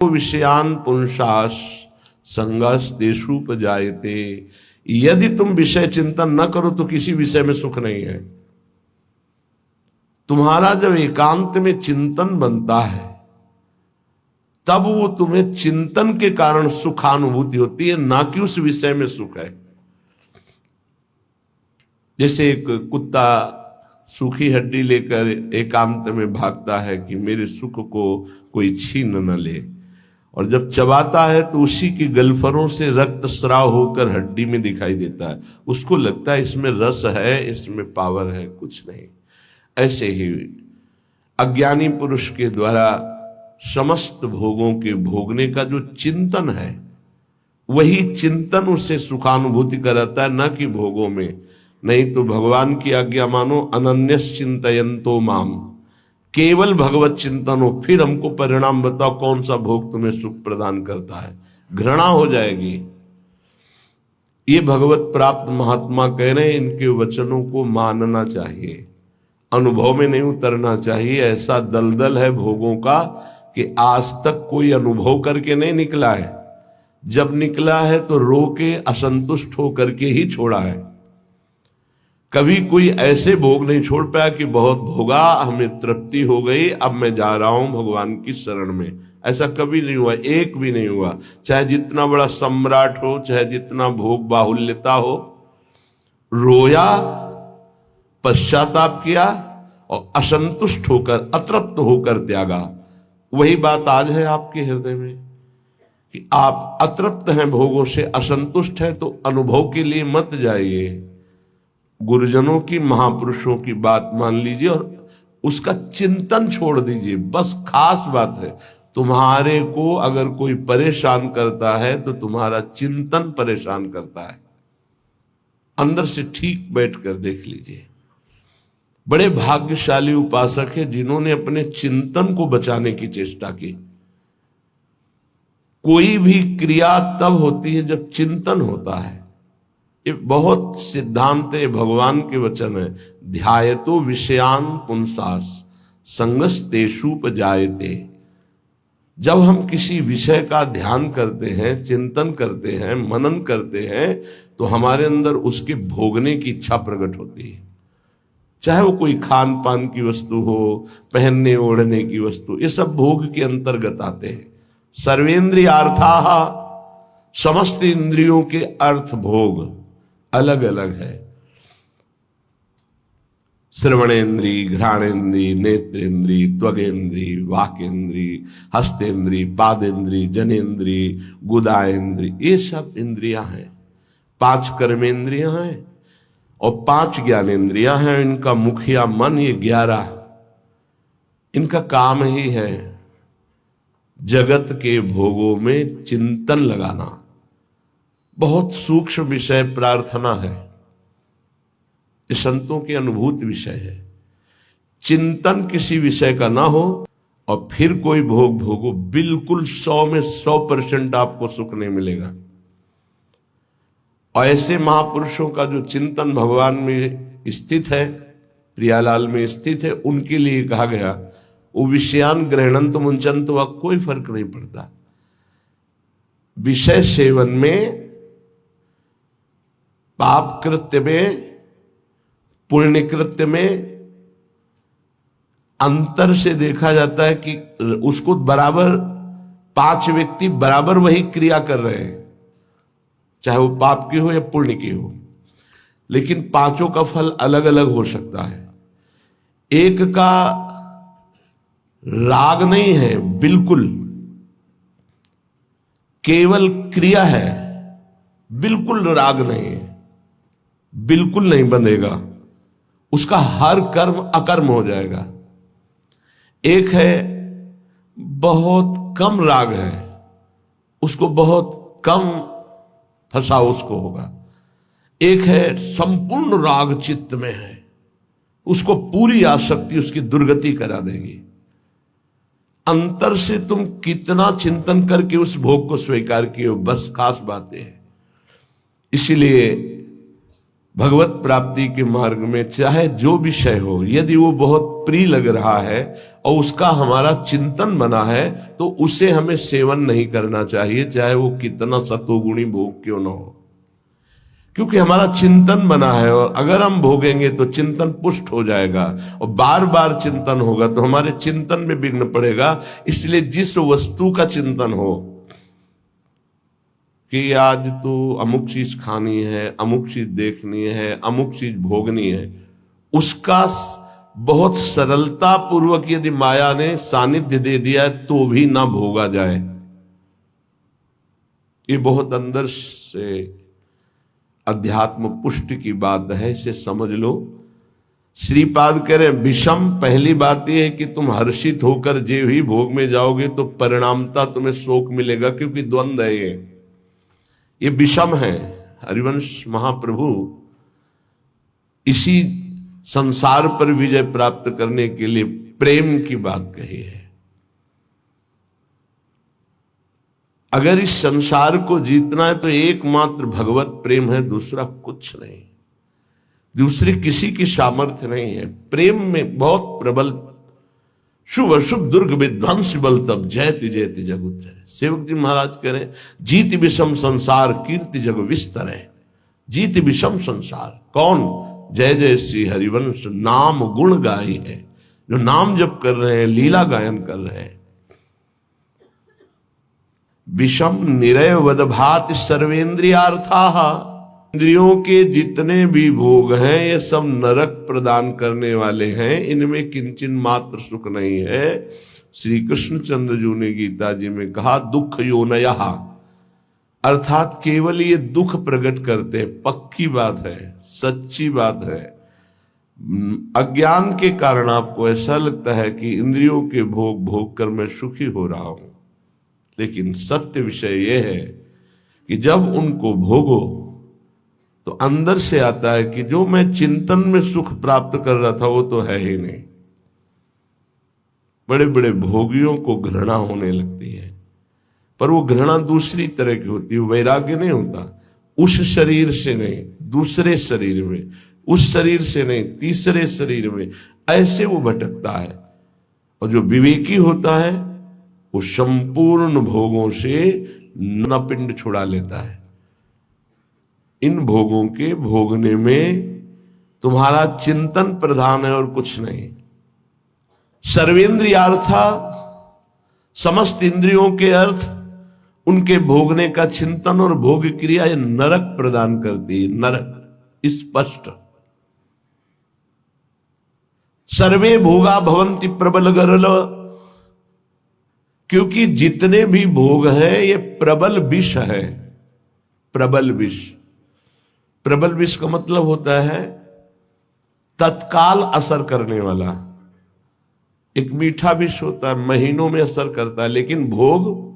विषयान पुंसास संगस देशुपजायते। यदि तुम विषय चिंतन न करो तो किसी विषय में सुख नहीं है। तुम्हारा जब एकांत में चिंतन बनता है तब वो तुम्हें चिंतन के कारण सुखानुभूति होती है, ना कि उस विषय में सुख है। जैसे एक कुत्ता सूखी हड्डी लेकर एकांत में भागता है कि मेरे सुख को कोई छीन न ले, और जब चबाता है तो उसी की गलफरों से रक्त स्राव होकर हड्डी में दिखाई देता है। उसको लगता है इसमें रस है, इसमें पावर है, कुछ नहीं। ऐसे ही अज्ञानी पुरुष के द्वारा समस्त भोगों के भोगने का जो चिंतन है, वही चिंतन उसे सुखानुभूति कराता है, न कि भोगों में। नहीं तो भगवान की आज्ञा मानो, अनन्यस चिंतयन्तो माम, केवल भगवत चिंतन हो, फिर हमको परिणाम बताओ कौन सा भोग तुम्हें सुख प्रदान करता है। घृणा हो जाएगी। ये भगवत प्राप्त महात्मा कह रहे हैं, इनके वचनों को मानना चाहिए, अनुभव में नहीं उतरना चाहिए। ऐसा दलदल है भोगों का कि आज तक कोई अनुभव करके नहीं निकला है। जब निकला है तो रो के असंतुष्ट होकर के ही छोड़ा है। कभी कोई ऐसे भोग नहीं छोड़ पाया कि बहुत भोगा, हमें तृप्ति हो गई, अब मैं जा रहा हूं भगवान की शरण में। ऐसा कभी नहीं हुआ, एक भी नहीं हुआ। चाहे जितना बड़ा सम्राट हो, चाहे जितना भोग बाहुल्यता हो, रोया, पश्चाताप किया और असंतुष्ट होकर, अतृप्त होकर त्यागा। वही बात आज है आपके हृदय में कि आप अतृप्त हैं, भोगों से असंतुष्ट हैं, तो अनुभव के लिए मत जाइए। गुरुजनों की, महापुरुषों की बात मान लीजिए और उसका चिंतन छोड़ दीजिए। बस खास बात है, तुम्हारे को अगर कोई परेशान करता है तो तुम्हारा चिंतन परेशान करता है। अंदर से ठीक बैठकर देख लीजिए। बड़े भाग्यशाली उपासक है जिन्होंने अपने चिंतन को बचाने की चेष्टा की। कोई भी क्रिया तब होती है जब चिंतन होता है। ये बहुत सिद्धांत है, भगवान के वचन है। ध्यायतो विषयान पुंसास संगस्तेषुपजायते। जब हम किसी विषय का ध्यान करते हैं, चिंतन करते हैं, मनन करते हैं, तो हमारे अंदर उसके भोगने की इच्छा प्रकट होती है। चाहे वो कोई खान पान की वस्तु हो, पहनने ओढ़ने की वस्तु, ये सब भोग के अंतर्गत आते हैं। सर्वेंद्रियार्थाः, समस्त इंद्रियों के अर्थ भोग अलग अलग है। श्रवणेन्द्री, घ्राणेन्द्री, नेत्रेन्द्री, त्वगेन्द्री, वाकेन्द्री, हस्तेन्द्री, पादेन्द्री, जनेन्द्री, गुदाएन्द्री, ये सब इंद्रियां हैं। 5 कर्मेंद्रियां हैं और 5 ज्ञानेन्द्रियां हैं। इनका मुखिया मन, ये 11 इनका काम ही है जगत के भोगों में चिंतन लगाना। बहुत सूक्ष्म विषय प्रार्थना है, ये संतों के अनुभूत विषय है। चिंतन किसी विषय का ना हो और फिर कोई भोग भोगो, बिल्कुल 100 में 100% आपको सुख नहीं मिलेगा। और ऐसे महापुरुषों का जो चिंतन भगवान में स्थित है, प्रियालाल में स्थित है, उनके लिए कहा गया वो विषयान गृह्णन्त मुंचन्त, वह कोई फर्क नहीं पड़ता। विषय सेवन में, पाप कृत्य में, पुण्य कृत्य में अंतर से देखा जाता है कि उसको बराबर 5 व्यक्ति बराबर वही क्रिया कर रहे हैं, चाहे वो पाप की हो या पुण्य की हो, लेकिन पांचों का फल अलग अलग हो सकता है। एक का राग नहीं है, बिल्कुल केवल क्रिया है, बिल्कुल राग नहीं है, बिल्कुल नहीं बंधेगा, उसका हर कर्म अकर्म हो जाएगा। एक है बहुत कम राग है, उसको बहुत कम फंसा उसको होगा। एक है संपूर्ण राग चित्त में है, उसको पूरी आसक्ति उसकी दुर्गति करा देगी। अंतर से तुम कितना चिंतन करके उस भोग को स्वीकार किए हो, बस खास बातें हैं। इसीलिए भगवत प्राप्ति के मार्ग में चाहे जो विषय हो, यदि वो बहुत प्रिय लग रहा है और उसका हमारा चिंतन बना है तो उसे हमें सेवन नहीं करना चाहिए, चाहे वो कितना सतोगुणी भोग क्यों न हो, क्योंकि हमारा चिंतन बना है। और अगर हम भोगेंगे तो चिंतन पुष्ट हो जाएगा और बार बार चिंतन होगा तो हमारे चिंतन में विघ्न पड़ेगा। इसलिए जिस वस्तु का चिंतन हो कि आज तो अमुक चीज खानी है, अमुक चीज देखनी है, अमुक चीज भोगनी है, उसका बहुत सरलता पूर्वक यदि माया ने सानिध्य दे दिया है तो भी ना भोगा जाए। ये बहुत अंदर से अध्यात्म पुष्टि की बात है, इसे समझ लो। श्रीपाद कह रहे हैं विषम, पहली बात यह है कि तुम हर्षित होकर जे ही भोग में जाओगे तो परिणामता तुम्हें शोक मिलेगा, क्योंकि द्वंद्व है ये विषम है। हरिवंश महाप्रभु इसी संसार पर विजय प्राप्त करने के लिए प्रेम की बात कही है। अगर इस संसार को जीतना है तो एकमात्र भगवत प्रेम है, दूसरा कुछ नहीं, दूसरी किसी की सामर्थ्य नहीं है। प्रेम में बहुत प्रबल शुभ अशुभ दुर्ग विध्वंस बल तब जयति जयति जग उच्चरे। सेवक जी महाराज कह रहे जीति विषम संसार कीर्ति जग विस्तर है। जीति विषम संसार कौन? जय जय श्री हरिवंश नाम गुण गाई है, जो नाम जप कर रहे हैं, लीला गायन कर रहे हैं। विषम निरय वदभात सर्वेन्द्रियार्थाः, इंद्रियों के जितने भी भोग हैं ये सब नरक प्रदान करने वाले हैं, इनमें किंचन मात्र सुख नहीं है। श्री कृष्णचंद्र जी ने गीता जी में कहा दुख योनयः, अर्थात केवल ये दुख प्रकट करते हैं। पक्की बात है, सच्ची बात है। अज्ञान के कारण आपको ऐसा लगता है कि इंद्रियों के भोग भोग कर मैं सुखी हो रहा हूं, लेकिन सत्य विषय यह है कि जब उनको भोगो तो अंदर से आता है कि जो मैं चिंतन में सुख प्राप्त कर रहा था वो तो है ही नहीं। बड़े बड़े भोगियों को घृणा होने लगती है, पर वो घृणा दूसरी तरह की होती है, वैराग्य नहीं होता। उस शरीर से नहीं, दूसरे शरीर में, उस शरीर से नहीं, तीसरे शरीर में, ऐसे वो भटकता है। और जो विवेकी होता है वो संपूर्ण भोगों से न पिंड छुड़ा लेता है। इन भोगों के भोगने में तुम्हारा चिंतन प्रधान है और कुछ नहीं। सर्वेंद्रियार्था, समस्त इंद्रियों के अर्थ, उनके भोगने का चिंतन और भोग क्रिया ये नरक प्रदान करती है। नरक स्पष्ट। सर्वे भोगा भवंति प्रबल गरल, क्योंकि जितने भी भोग हैं ये प्रबल विष है। प्रबल विष, प्रबल विष का मतलब होता है तत्काल असर करने वाला। एक मीठा विष होता है, महीनों में असर करता है, लेकिन भोग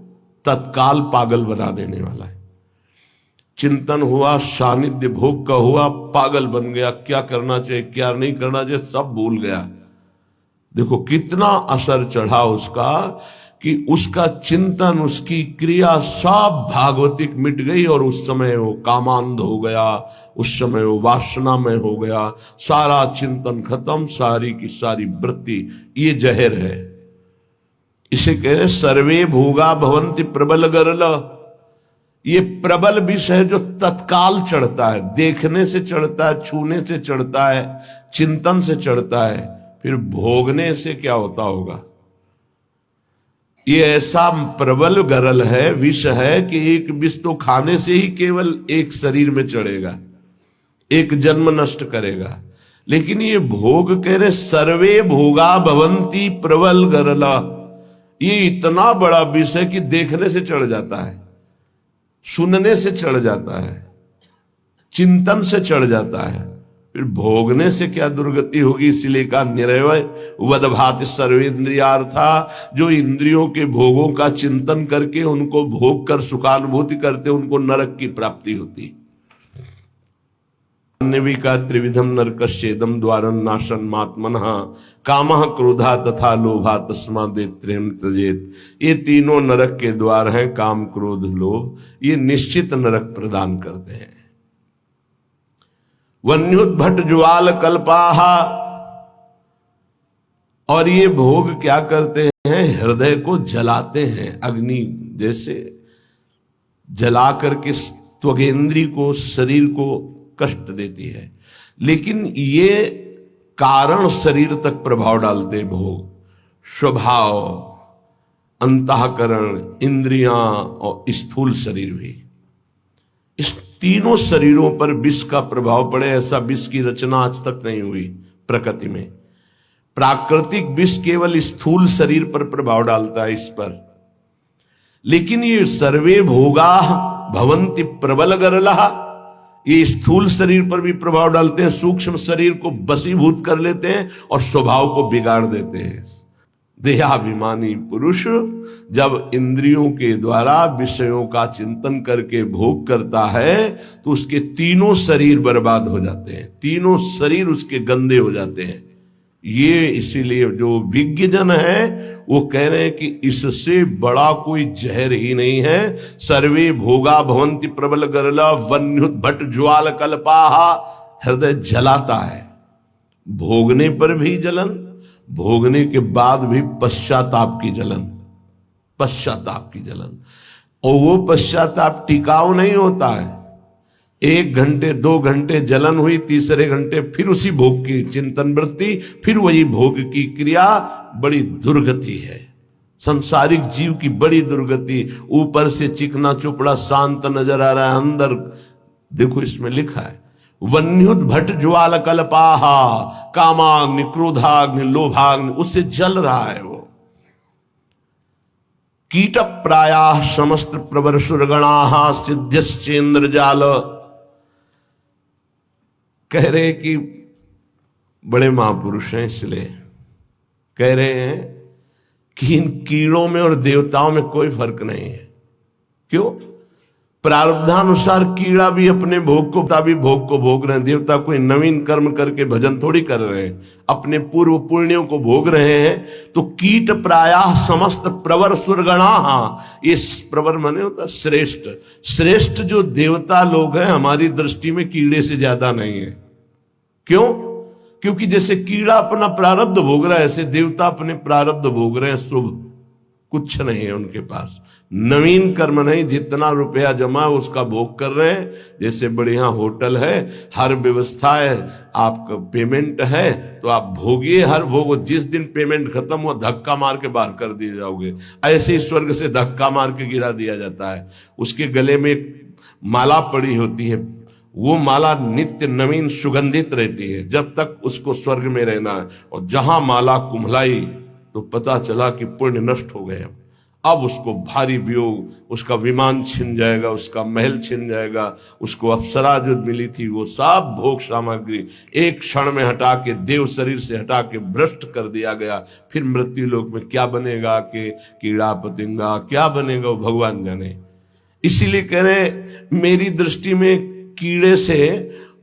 तत्काल पागल बना देने वाला है। चिंतन हुआ, सानिध्य भोग का हुआ, पागल बन गया, क्या करना चाहिए क्या नहीं करना चाहिए सब भूल गया। देखो कितना असर चढ़ा उसका कि उसका चिंतन, उसकी क्रिया सब भागवतिक मिट गई और उस समय वो कामांध हो गया, उस समय वो वासना में हो गया, सारा चिंतन खत्म, सारी की सारी वृत्ति। ये जहर है, इसे कह रहे सर्वे भोगा भवंति प्रबल गरल। ये प्रबल विष है जो तत्काल चढ़ता है, देखने से चढ़ता है, छूने से चढ़ता है, चिंतन से चढ़ता है, फिर भोगने से क्या होता होगा। ये ऐसा प्रबल गरल है, विष है कि एक विष तो खाने से ही केवल एक शरीर में चढ़ेगा, एक जन्म नष्ट करेगा। लेकिन ये भोग कह रहे सर्वे भोगा भवंती प्रबल गरला, ये इतना बड़ा विष है कि देखने से चढ़ जाता है, सुनने से चढ़ जाता है, चिंतन से चढ़ जाता है, फिर भोगने से क्या दुर्गति होगी। इसलिए का निरवय वदभाति सर्वेन्द्रियार्था, जो इंद्रियों के भोगों का चिंतन करके उनको भोग कर सुखानुभूति करते उनको नरक की प्राप्ति होती। का त्रिविधम नरकश्चेदम द्वारम नाशन मात्मनः कामः क्रोधा तथा लोभा तस्मादेत्रेम त्यजेत। ये तीनों नरक के द्वार हैं, काम क्रोध लोभ, ये निश्चित नरक प्रदान करते हैं। वन्युद्भट ज्वाल कल्पाहा। और ये भोग क्या करते हैं, हृदय को जलाते हैं, अग्नि जैसे जला करके त्वगेंद्री को, शरीर को कष्ट देती है। लेकिन ये कारण शरीर तक प्रभाव डालते हैं भोग, स्वभाव, अंतःकरण, इंद्रियां और स्थूल शरीर भी। इस तीनों शरीरों पर विष का प्रभाव पड़े, ऐसा विष की रचना आज तक नहीं हुई प्रकृति में। प्राकृतिक विष केवल स्थूल शरीर पर प्रभाव डालता है, इस पर। लेकिन ये सर्वे भोगा भवंति प्रबल गरला, ये स्थूल शरीर पर भी प्रभाव डालते हैं, सूक्ष्म शरीर को बसीभूत कर लेते हैं और स्वभाव को बिगाड़ देते हैं। देहाभिमानी पुरुष जब इंद्रियों के द्वारा विषयों का चिंतन करके भोग करता है तो उसके तीनों शरीर बर्बाद हो जाते हैं, तीनों शरीर उसके गंदे हो जाते हैं। ये इसीलिए जो विज्ञजन है वो कह रहे हैं कि इससे बड़ा कोई जहर ही नहीं है। सर्वे भोगा भवंति प्रबल गरला वन्युद्भट ज्वाल कल्पाहा। हृदय जलाता है, भोगने पर भी जलन, भोगने के बाद भी पश्चाताप की जलन, पश्चाताप की जलन। और वो पश्चाताप टिकाऊ नहीं होता है। 1 घंटे 2 घंटे जलन हुई, तीसरे घंटे फिर उसी भोग की चिंतन वृत्ति, फिर वही भोग की क्रिया। बड़ी दुर्गति है संसारिक जीव की, बड़ी दुर्गति। ऊपर से चिकना चुपड़ा शांत नजर आ रहा है, अंदर देखो इसमें लिखा है वन्युद्भट ज्वाल कल्पाहा, कामाग्नि, क्रोधाग्नि, लोभाग्नि, उससे जल रहा है वो। कीट प्रायाः समस्त प्रवर सुरगणाः सिद्ध्यश्चेन्द्र जाल। कह रहे कि बड़े महापुरुष हैं, इसलिए कह रहे हैं कि इन कीड़ों में और देवताओं में कोई फर्क नहीं है। क्यों? प्रारब्धानुसार कीड़ा भी अपने भोग को, भी भोग को भोग रहे हैं। देवता कोई नवीन कर्म करके भजन थोड़ी कर रहे हैं, अपने पूर्व पुण्यों को भोग रहे हैं। तो कीट प्रायः समस्त प्रवर सुरगणाः, ये प्रवर माने होता श्रेष्ठ। श्रेष्ठ जो देवता लोग हैं हमारी दृष्टि में कीड़े से ज्यादा नहीं है। क्यों? क्योंकि जैसे कीड़ा अपना प्रारब्ध भोग रहा है, ऐसे देवता अपने प्रारब्ध भोग रहे हैं। शुभ कुछ नहीं है उनके पास, नवीन कर्म नहीं, जितना रुपया जमा है उसका भोग कर रहे हैं। जैसे बढ़िया होटल है, हर व्यवस्था है, आपका पेमेंट है तो आप भोगिए, हर भोग। जिस दिन पेमेंट खत्म हुआ धक्का मार के बाहर कर दिए जाओगे। ऐसे ही स्वर्ग से धक्का मार के गिरा दिया जाता है। उसके गले में माला पड़ी होती है, वो माला नित्य नवीन सुगंधित रहती है जब तक उसको स्वर्ग में रहना है। और जहां माला कुम्हलाई तो पता चला कि पुण्य नष्ट हो गए। अब उसको भारी वियोग, उसका विमान छिन जाएगा, उसका महल छिन जाएगा, उसको अप्सरा जो मिली थी वो सब भोग सामग्री एक क्षण में हटा के, देव शरीर से हटा के भ्रष्ट कर दिया गया। फिर मृत्यु लोक में क्या बनेगा कि कीड़ा पतिंगा क्या बनेगा वो भगवान जाने। इसीलिए कह रहे मेरी दृष्टि में कीड़े से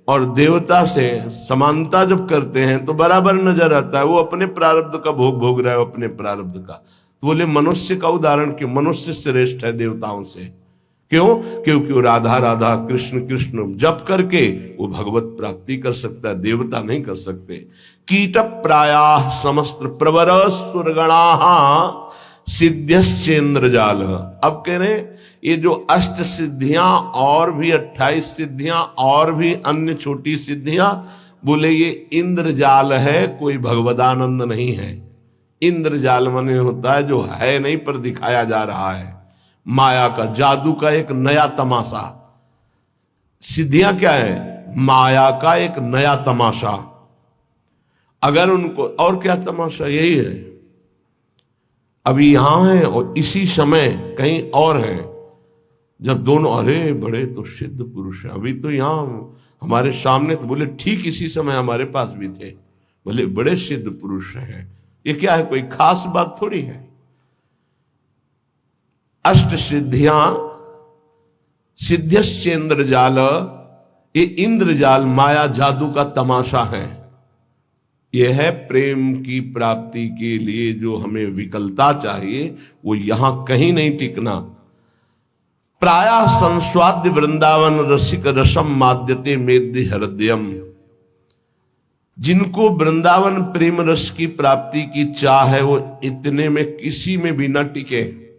और देवता से समानता जब करते हैं तो बराबर नजर आता है। वो अपने प्रारब्ध का भोग भोग रहा है, अपने प्रारब्ध का। तो बोले मनुष्य का उदाहरण क्यों? मनुष्य श्रेष्ठ है देवताओं से। क्यों? क्योंकि वो राधा राधा कृष्ण कृष्ण जप करके वो भगवत प्राप्ति कर सकता है, देवता नहीं कर सकते। कीट प्रायाः समस्त प्रवर सुरगणाः सिद्ध्यश्चेन्द्र जाल। अब कह रहे ये जो अष्ट सिद्धियां और भी 28 सिद्धियां और भी अन्य छोटी सिद्धियां, बोले ये इंद्रजाल है, कोई भगवदानंद नहीं है। इंद्रजाल माने होता है जो है नहीं पर दिखाया जा रहा है, माया का, जादू का एक नया तमाशा। सिद्धियां क्या है? माया का एक नया तमाशा। अगर उनको और क्या तमाशा, यही है अभी यहां है और इसी समय कहीं और है। जब दोनों अरे बड़े तो सिद्ध पुरुष हैं, अभी तो यहां हमारे सामने, तो बोले ठीक इसी समय हमारे पास भी थे, बोले बड़े सिद्ध पुरुष हैं। ये क्या है? कोई खास बात थोड़ी है। अष्ट सिद्धियां सिद्ध्यश्चेन्द्र जाल, ये इंद्रजाल माया जादू का तमाशा है। यह है प्रेम की प्राप्ति के लिए जो हमें विकलता चाहिए, वो यहां कहीं नहीं टिकना। प्रायः संस्वाद्य वृंदावन रसिक रसम माद्यते मेद्य हृदयम। जिनको वृंदावन प्रेम रस की प्राप्ति की चाह है वो इतने में किसी में भी न टिके।